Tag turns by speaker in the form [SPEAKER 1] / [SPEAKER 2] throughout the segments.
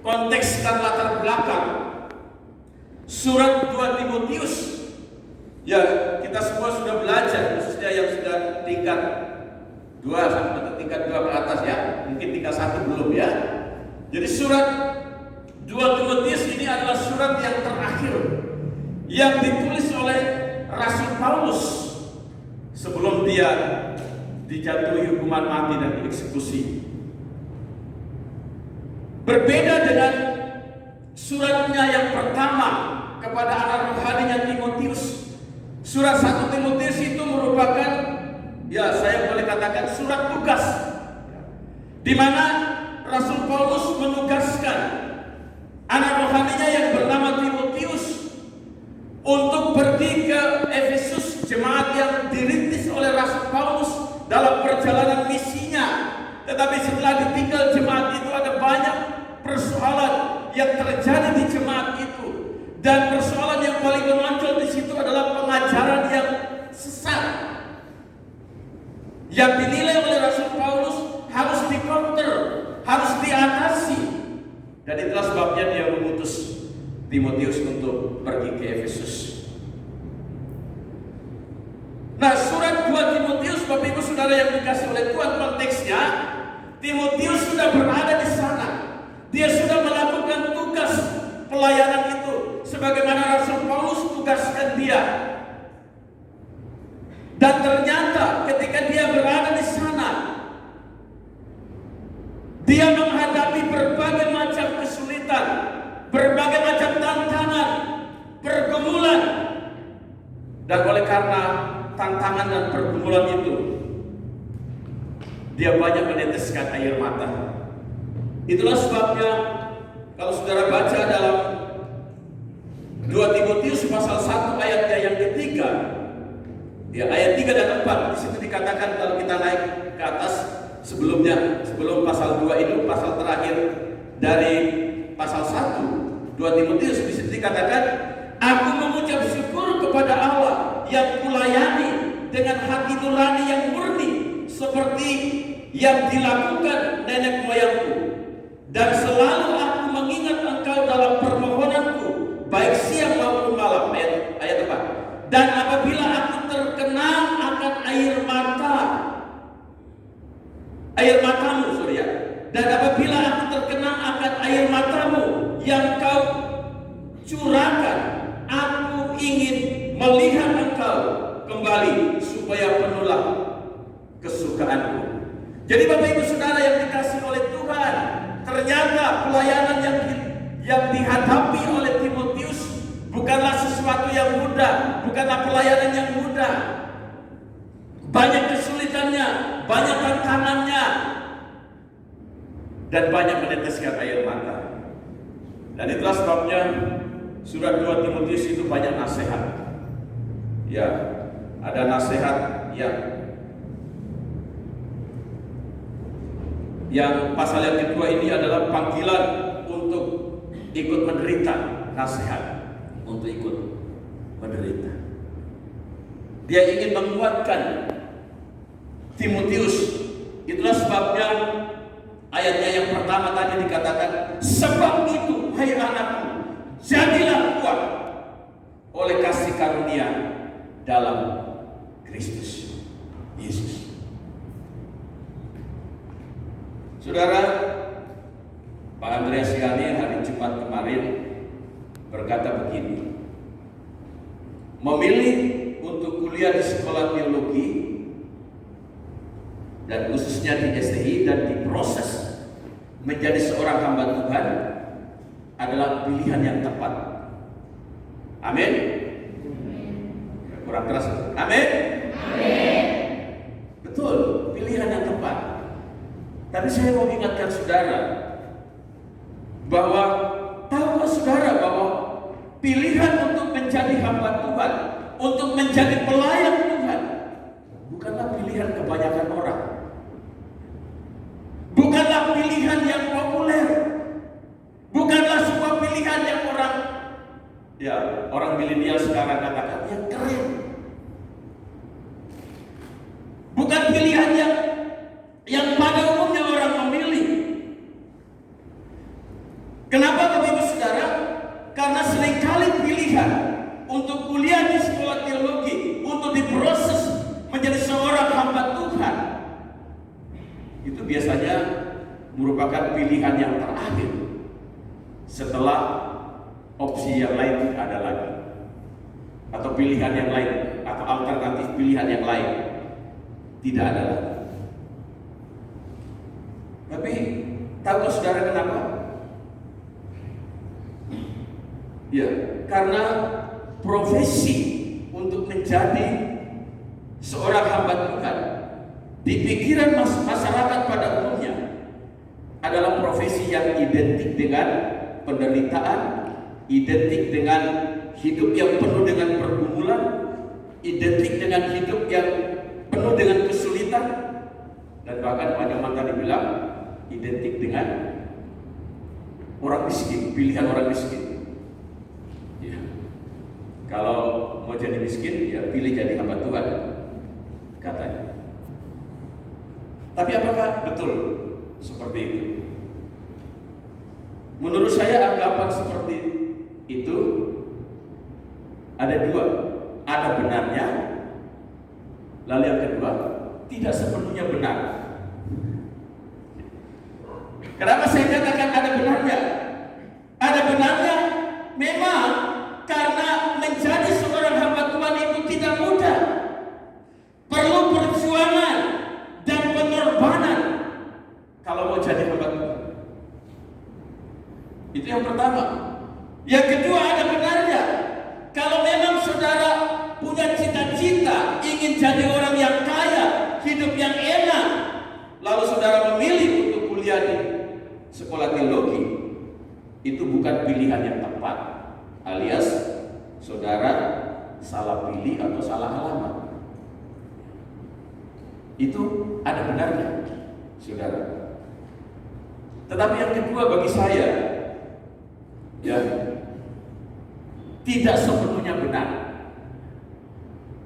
[SPEAKER 1] konteks dan latar belakang surat 2 Timotius. Ya, kita semua sudah belajar, khususnya yang sudah tingkat 2 sampai tingkat 2 ke atas ya. Mungkin tingkat 1 belum ya. Jadi surat 2 Timotius ini adalah surat yang terakhir yang ditulis oleh Rasul Paulus sebelum dia dijatuhi hukuman mati dan dieksekusi. Berbeda dengan suratnya yang pertama kepada anak rohaninya Timotius. Surat 1 Timotius itu merupakan, ya saya boleh katakan, surat tugas, di mana Rasul Paulus menugaskan anak rohaninya yang bernama Timotius untuk pergi ke Efesus, jemaat yang dirintis oleh Rasul Paulus dalam perjalanan misinya. Tetapi setelah ditinggal jemaat itu, ada banyak persoalan yang terjadi di jemaat itu, dan persoalan yang paling menonjol di situ adalah pengajaran yang sesat yang dinilai oleh Rasul Paulus harus di-counter, harus diatasi. Dan itulah sebabnya dia mengutus Timotius untuk pergi ke Efesus. Nah, surat 2 Timotius, Bapak Ibu Saudara yang dikasih oleh Tuhan, konteksnya Timotius sudah berada di sana. Dia sudah melakukan tugas pelayanan itu sebagaimana Rasul Paulus tugaskan dia. Dan ternyata ketika dia berada di sana, dia menghadapi berbagai macam kesulitan, berbagai macam tantangan, pergumulan. Dan oleh karena tantangan dan pergumulan itu, dia banyak meneteskan air mata. Itulah sebabnya kalau saudara baca dalam 2 Timotius pasal 1 ayatnya yang ketiga, ya ayat 3 dan 4, di situ dikatakan, kalau kita naik ke atas sebelumnya, sebelum pasal 2 itu, pasal terakhir dari pasal 1 2 Timotius, di situ dikatakan, aku mengucap syukur kepada Allah yang kulayani dengan hati nurani yang murni seperti yang dilakukan nenek moyangku, dan selalu aku mengingat engkau dalam permohonanku baik siang maupun malam. Ayat 4. Dan apabila aku terkenang akan air matamu, surya. Dan apabila aku terkenang akan air matamu yang kau curahkan, aku ingin melihat engkau kembali supaya penuhlah kesukaanku. Jadi Bapak Ibu Saudara yang dikasih oleh Tuhan, ternyata pelayanan yang dihadapi oleh Timotius bukanlah sesuatu yang mudah, bukanlah pelayanan yang mudah. Banyak kesulitannya, banyak tantangannya, dan banyak meneteskan air mata. Dan itulah sebabnya surat 2 Timotius itu banyak nasihat. Ya, ada nasihat yang pasal yang kedua ini adalah panggilan untuk ikut menderita, nasihat untuk ikut menderita. Dia ingin menguatkan Timotius. Itulah sebabnya ayatnya yang pertama tadi dikatakan, sebab itu hai anakku, jadilah kuat oleh kasih karunia dalam Kristus Yesus. Saudara, Pak Andreas Gani hari Jumat kemarin berkata begini, memilih untuk kuliah di sekolah teologi dan khususnya di STI dan diproses menjadi seorang hamba Tuhan adalah pilihan yang tepat. Amin. Kurang keras. Amin. Amin. Betul, pilihan yang tepat. Tapi saya mau ingatkan saudara bahwa tahukah saudara bahwa pilihan untuk menjadi hamba Tuhan, untuk menjadi pelayan Tuhan, bukanlah pilihan kebanyakan orang. Bukanlah pilihan yang populer. Bukanlah sebuah pilihan yang orang milenial sekarang katakan yang keren. Bukan pilihan yang pada umumnya orang memilih. Kenapa Bapak Ibu Saudara? Karena seringkali pilihan untuk kuliah di sekolah teologi, untuk diproses menjadi seorang hamba Tuhan, itu biasanya merupakan pilihan yang terakhir setelah opsi yang lain tidak ada lagi, atau pilihan yang lain, atau alternatif pilihan yang lain tidak ada lagi. Tapi tahukah saudara kenapa? Ya, karena profesi untuk menjadi seorang hamba Tuhan di pikiran masyarakat pada umumnya adalah profesi yang identik dengan penderitaan, identik dengan hidup yang penuh dengan pergumulan, identik dengan hidup yang penuh dengan kesulitan, dan bahkan pada mata dibilang identik dengan orang miskin, pilihan orang miskin. Ya. Kalau mau jadi miskin, ya pilih jadi hamba Tuhan, katanya. Tapi apakah betul seperti itu? Menurut saya anggapan seperti itu ada dua. Ada benarnya, lalu yang kedua tidak sepenuhnya benar. Kenapa saya katakan ada benarnya? Ada benarnya memang karena menjadi seorang hamba Tuhan itu tidak mudah. Perlu perjuangan dan pengorbanan kalau mau jadi hamba Tuhan. Itu yang pertama. Yang kedua, ada benarnya kalau memang saudara punya cita-cita ingin jadi orang yang kaya, hidup yang enak, lalu saudara memilih untuk kuliah di sekolah teologi, itu bukan pilihan yang tepat, alias saudara salah pilih atau salah alamat. Itu ada benarnya, saudara. Tetapi yang kedua bagi saya, ya, tidak sepenuhnya benar.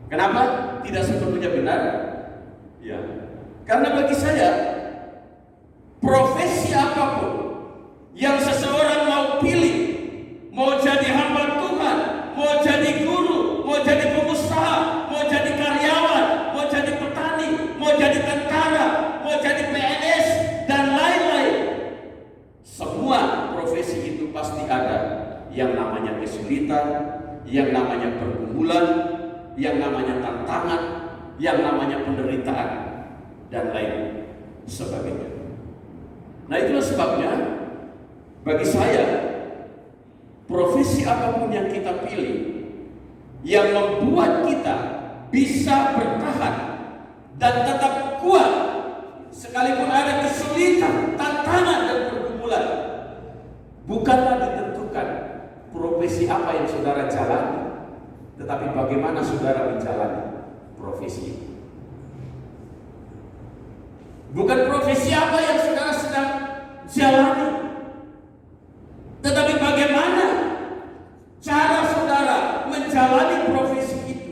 [SPEAKER 1] Kenapa tidak sepenuhnya benar? Ya, karena bagi saya profesi apapun yang seseorang mau pilih, mau jadi hamba Tuhan, mau jadi guru, mau jadi pengusaha, mau jadi karyawan, mau jadi petani, mau jadi tentara, mau jadi PNS dan lain-lain, semua profesi itu pasti ada yang namanya kesulitan, yang namanya pergumulan, yang namanya tantangan, yang namanya penderitaan, dan lain sebagainya. Nah, itulah sebabnya bagi saya profesi apapun yang kita pilih yang membuat kita bisa bertahan dan tetap kuat sekalipun ada kesulitan, tantangan dan pergumulan, bukanlah ditentukan profesi apa yang saudara jalani, tetapi bagaimana saudara menjalani profesi itu. Bukan profesi apa yang saudara sedang jalani, tetapi bagaimana cara saudara menjalani profesi itu.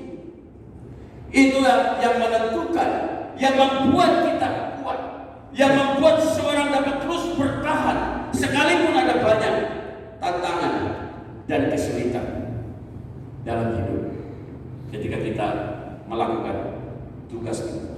[SPEAKER 1] Itulah yang menentukan, yang membuat kita kuat, yang membuat seseorang dapat terus bertahan sekalipun ada banyak tantangan dan kesulitan dalam hidup ketika kita melakukan tugas kita.